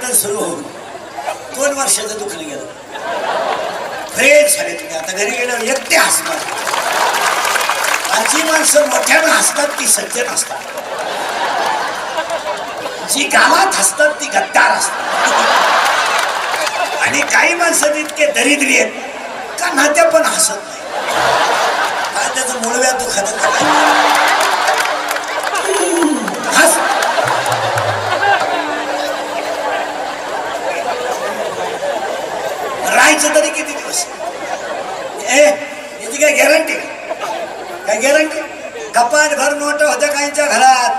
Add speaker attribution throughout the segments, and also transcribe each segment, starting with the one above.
Speaker 1: Hospital सुरू होऊन 2 वर्षाचं दुखणं गेलं. फ्रेश झाले तुम्ही. आता घरी गेल्यावर एकटे हसणार. जी माणसं मोठ्यानं हसतात ती सज्जन असतात. जी गावात हसतात ती गद्दार असतात. आणि काही माणसं इतके दरिद्री आहेत का नात्या पण हसत नाही. काय त्याचं मुळव्या दुखत हस. राहायचं तरी किती दिवस? याची काय गॅरंटी? काय गॅरंटी? कपाट भर नोट होत्या काहींच्या घरात.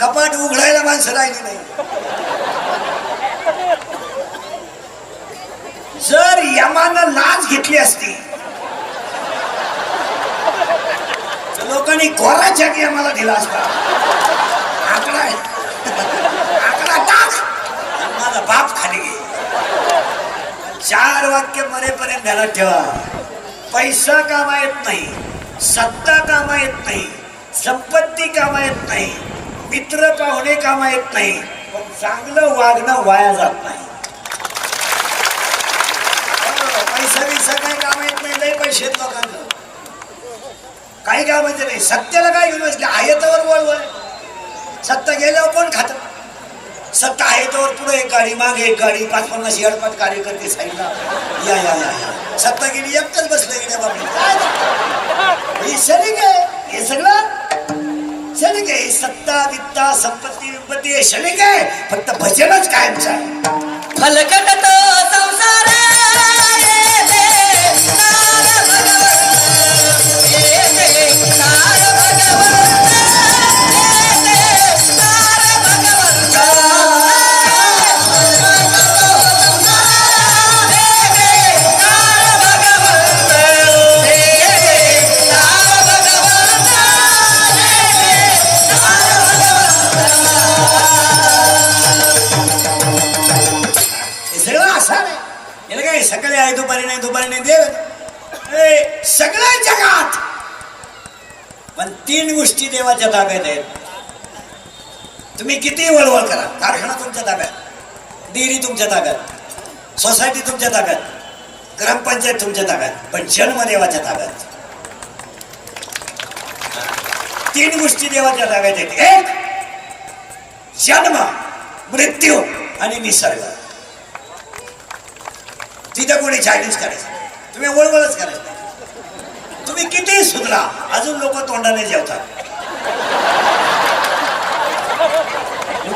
Speaker 1: कपाट उघडायला माणसं राहिली नाही. जर यमानं लाच घेतली असती तर लोकांनी कोरा चेक यमाला दिला असता. आकडा टाक माझा बाप खाली घे. 4 वाक्य मरेपर्यंत ध्यानात ठेवा. पैसा कामा येत नाही, सत्ता कामा येत नाही, संपत्ती कामा येत नाही, मित्र पाहुणे कामा येत नाही, पण चांगलं वागणं वाया जात नाही. पैसा बिसा काय काम येत नाही. लय पैसे आहेत लोकांना. काही कामाचे नाही. सत्याला काय घेऊन बसले? आयतावर वळवळ. सत्ता गेल्यावर कोण खात? सत्ता आहे तर पुढे एक गाडी मागे एक गाडी 5-50 येडपाट कार्यकर्ते साईडला या या या या. सत्ता गेली एकटंच बसलं गेल्या बाबा. हे शरीक आहे. हे सगळं शरीक आहे. सत्ता वित्ता संपत्ती विपत्ती हे शरीक आहे. फक्त भजनच कायमचं आहे.
Speaker 2: फलकट तो संसार
Speaker 1: सकाळी आहे दुपारी नाही देव सगळ्या जगात. पण 3 गोष्टी देवाच्या ताब्यात आहेत. तुम्ही किती वळवळ करा. कारखाना तुमच्या ताब्यात, डेअरी तुमच्या ताब्यात, सोसायटी तुमच्या ताब्यात, ग्रामपंचायत तुमच्या ताब्यात, पण जन्म देवाच्या ताब्यात. 3 गोष्टी देवाच्या ताब्यात आहेत. एक जन्म, मृत्यू आणि निसर्ग. तिथं कोणी चायनीज करायचं. तुम्ही वळवळच करायचं. तुम्ही किती सुधरा अजून लोक तोंडाने जेवतात.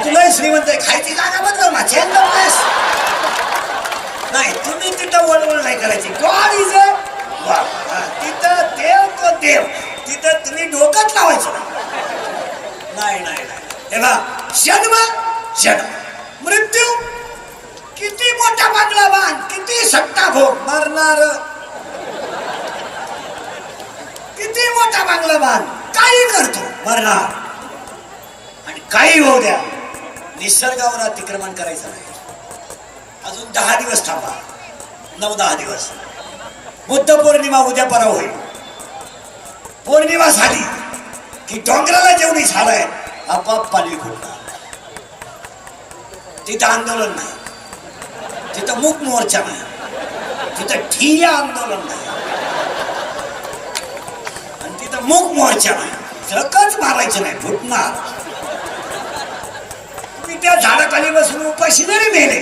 Speaker 1: तुला श्रीमंत खायची जागा बदल माझ्या नाही. तुम्ही तिथं वळवळ नाही करायची. God is a God. तिथं देव तो देव. तिथं तुम्ही डोकंच लावायचं नाही. नाही तेव्हा जन्म मृत्यू. किती मोठा बंगला बांध, किती सत्ता भोग, मरणार. किती मोठा बंगला बांध, काही करतो, मरणार. आणि काही होऊ द्या, निसर्गावर अतिक्रमण करायचं नाही. अजून 10 दिवस थांबा. 9-10 दिवस. बुद्ध पौर्णिमा उद्या परवा होईल. पौर्णिमा झाली की डोंगराला जेवढी झाड आहेत आपाप पालवी फुटणार. तिथं आंदोलन नाही, तिथं मूक मोर्चा नाही, तिथं ठिय्या आंदोलन नाही, आणि तिथं मूक मोर्चा नाही. जगच मारायचं नाही, फुटणार. तुम्ही त्या झाडाखाली बसून उपाशी जरी मेले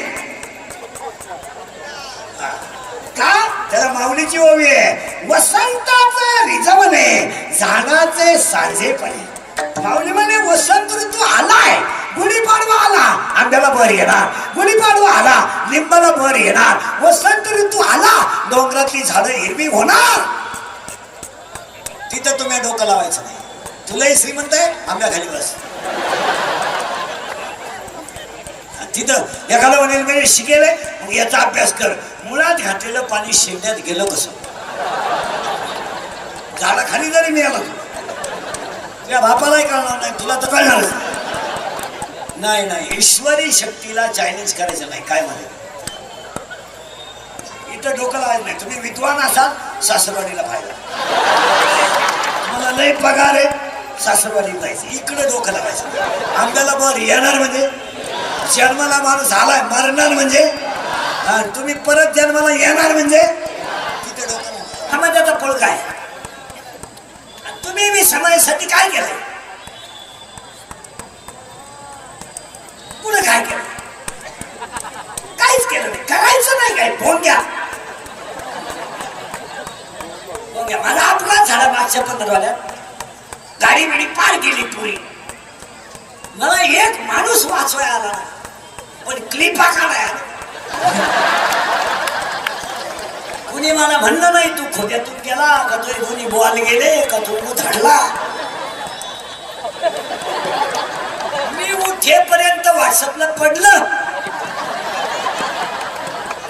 Speaker 1: का? त्याला माऊलीची ओवी आहे. वसंताचं रिझवणे झाडाचे सांजेपणे. माऊली म्हणे वसंत ऋतू आलाय, गुढीपाडवा आला, आंब्याला बर येणार. गुढीपाडवा आला, लिंबाला बर येणार. वसंत ऋतू आला, डोंगरातली झाडं हिरवी होणार. तिथं तुम्ही डोकं लावायचं नाही. तुलाही श्रीमंत आहे, आंब्या खाली बस. तिथं एखादा म्हणेल म्हणजे शिकेले, मग याचा अभ्यास कर. मुळात घातलेलं पाणी शेंड्यात गेलं कसं? झाडाखाली जरी मिळालं तुझ्या बापालाही कळणार नाही, तुला तर कळणारच नाही. ईश्वरी शक्तीला चायनीज करायचं नाही. काय म्हणे इथं डोकं लावायचं नाही. तुम्ही विद्वान असाल, सासरवाडीला पाहिजे. मला लय पगार आहे, सासरवाडीत जायचं. इकडे डोकं लावायचं. आंब्याला बर येणार म्हणजे जन्माला माणूस आलाय मरणार म्हणजे आणि तुम्ही परत जन्माला येणार म्हणजे तिथे डोकं नाही. हा म्हणजे आता पळ काय तुम्ही मी समाजासाठी काय केलंय पुढे काय केलं काहीच केलं नाही करायचं नाही काय फोन घ्या माझा अपघात झाला मागच्या 15 वाल्यात गाडी बिडी पार गेली पुरी मला एक माणूस वाचवाय आला पण क्लिपा काढाय कुणी मला म्हणलं नाही तू खोट्यातून गेला का तू कोणी बोल गेले का तू उधळला मी उठेपर्यंत व्हॉट्सअपला पडलं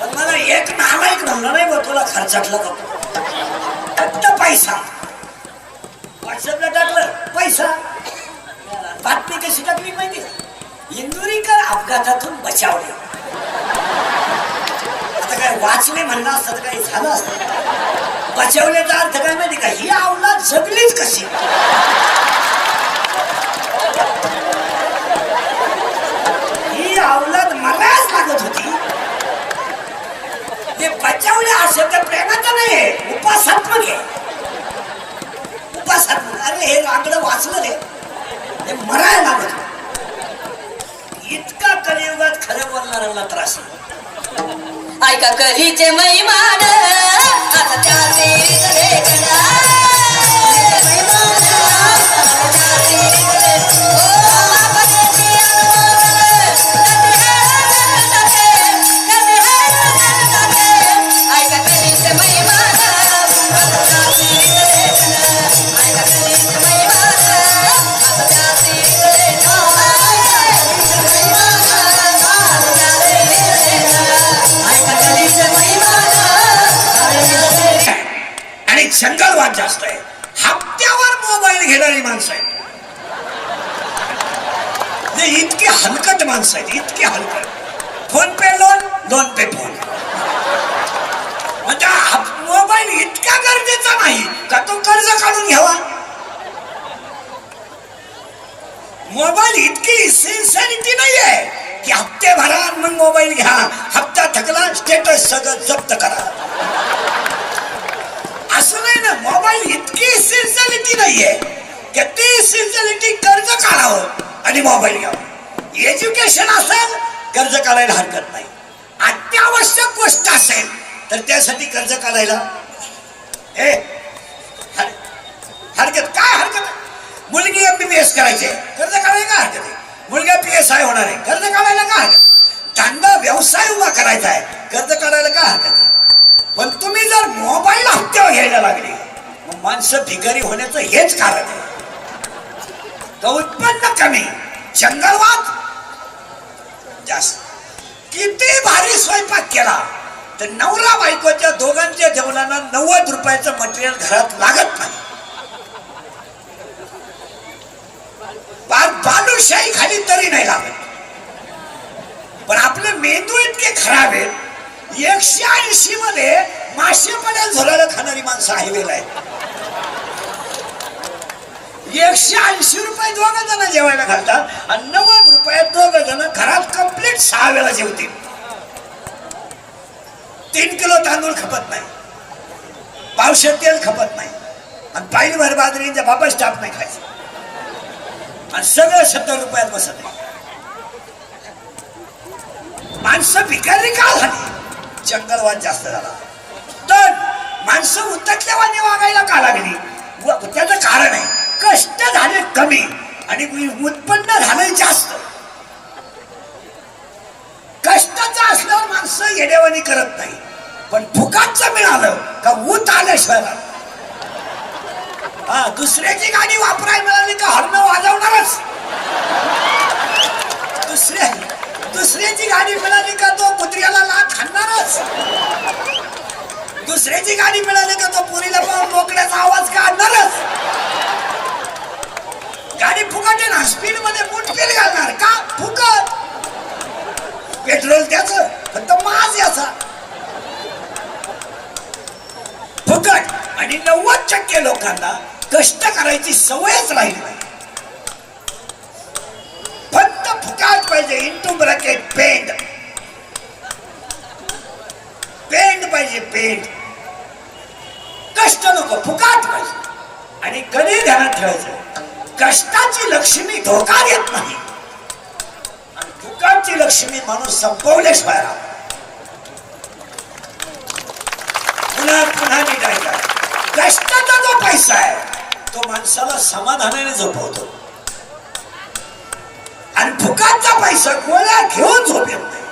Speaker 1: पण मला एक नालायक म्हणलं नाही बा तुला खर्चाटलं का फक्त पैसा व्हॉट्सअपला टाकलं पैसा बातमी कशी टाकली माहिती इंदुरीकर अपघातातून बचावले आता काय वाचले म्हणलं असतं तर काही झालं असतं बचावल्याचा अर्थ काय माहिती का ही अवलाद जगलीच कशी ही अवलाद मलाच लागत होती ते बचावले असेल तर प्रेमाचं नाही उपासात्मक आहे उपासात्मक अरे हे रांगडं वाचलं रे हे मरायला लागत इतका कलियुगात खरं बोलणाऱ्यांना त्रास
Speaker 2: ऐका कलीचे महिमान आता त्याचे हृदय कडा
Speaker 1: जंगलवाद जास्त आहे हप्त्यावर मोबाईल घेणारी माणसं आहेत इतकी हलकट माणसं आहेत इतकी हलकट फोन पे लोन पे फोन म्हणजे मोबाईल इतका गरजेचा नाही का तो कर्ज काढून घ्यावा मोबाईल इतकी सिन्सिअरिटी नाही आहे की हप्ते भरा मग मोबाईल घ्या हप्ता थकला स्टेटस सगळं जप्त करा असं नाही ना मोबाईल इतकी सिन्सिअरिटी नाहीये की ती सिन्सिअरिटी कर्ज काढावं आणि मोबाईल घ्यावं एज्युकेशन असेल कर्ज काढायला हरकत नाही अत्यावश्यक गोष्ट असेल तर त्यासाठी कर्ज काढायला हरकत काय हरकत मुलगी MBBS करायची कर्ज काढायला का हरकत आहे मुलगा PSI होणार आहे कर्ज काढायला का हरकत धंदा व्यवसाय उभा करायचा आहे कर्ज काढायला का हरकत आहे पण तुम्ही जर मोबाईल हप्त्यावर घ्यायला लागले मग माणसं भिकारी होण्याचं हेच कारण आहे तर उत्पन्न कमी जंगलवाद जास्त किती भारी स्वयंपाक केला तर नवरा बायकोच्या दोघांच्या जेवणाला 90 रुपयाचं मटेरियल घरात लागत नाही बालुशाही खाली तरी नाही लागत पण आपले मेंदू इतके खराब आहेत 180 मध्ये मासे पडेल झोलाला खाणारी माणसं हायवेला आहेत 180 रुपये 2 जण जेवायला घालतात आणि 90 रुपयात 2 जण घरात कंप्लीट 6 वेळा जेवतील 3 किलो तांदूळ खपत नाही पावशेर तेल खपत नाही आणि पाहिली भर बाजरीच्या बाबा स्टाफ नाही खायचं आणि सगळं 70 रुपयात बसत नाही माणसं भिकारी का झाली जंगलवाद जास्त झाला तर माणसं उतकल्यावाने वागायला का लागली त्याचं कारण आहे कष्ट झाले कमी आणि उत्पन्न झाले जास्त कष्टाचं असल्यावर माणसं येडेवानी करत नाही पण फुकाटचं मिळालं का ऊत आल्याशिवाय दुसऱ्याची गाडी वापरायला मिळाली का हॉर्न वाजवणारच दुसऱ्याची गाडी मिळाली का तो कुत्र्याला लाथ हाणणारच दुसऱ्याची गाडी मिळाली का तो पुरीला बोकड्याचा आवाज काढणारच गाडी फुकट आहे ना स्पीड मध्ये मुठपेल घालणार का फुकट पेट्रोल त्याच फक्त माज याचा फुकट आणि 90% लोकांना कष्ट करायची सवयच राहिली नाही फक्त फुकट पाहिजे इंटू ब्रॅकेट पेंड. पेंड पाहिजे पेंड. कष्ट नको फुकाट पाहिजे. आणि कधी ध्यानात ठेवायचं कष्टाची लक्ष्मी धोका देत नाही आणि फुकाटची लक्ष्मी माणूस संपवल्याशिवाय राहत. पुन्हा पुन्हा निघायचा कष्टाचा जो पैसा आहे तो माणसाला समाधानाने झोपवतो आणि फुकाटचा पैसा गोळ्या घेऊन झोप येत नाही.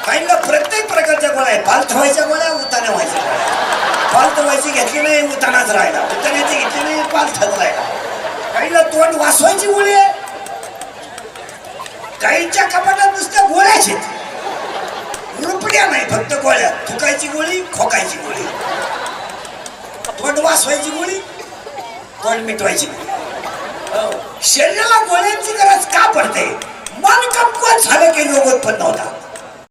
Speaker 1: काहींना प्रत्येक प्रकारच्या गोळ्या आहे. पालथ व्हायच्या गोळ्या उताने व्हायच्या गोळ्या. पालथ व्हायची घेतली नाही उतानाच राहिला. उताण्याची घेतली नाही पालथच राहिला. काहींना तोंड वाचवायची गोळी आहे. काहींच्या कपाटात नुसत्या गोळ्याच आहेत. रुपड्या नाही फक्त गोळ्या. थुकायची गोळी खोकायची गोळी. तोंड वाचवायची गोळी तोंड मिटवायची गोळी. शरीराला गोळ्यांची गरज का पडते? मन कमकुवत झालं की रोग उत्पन्न होतो.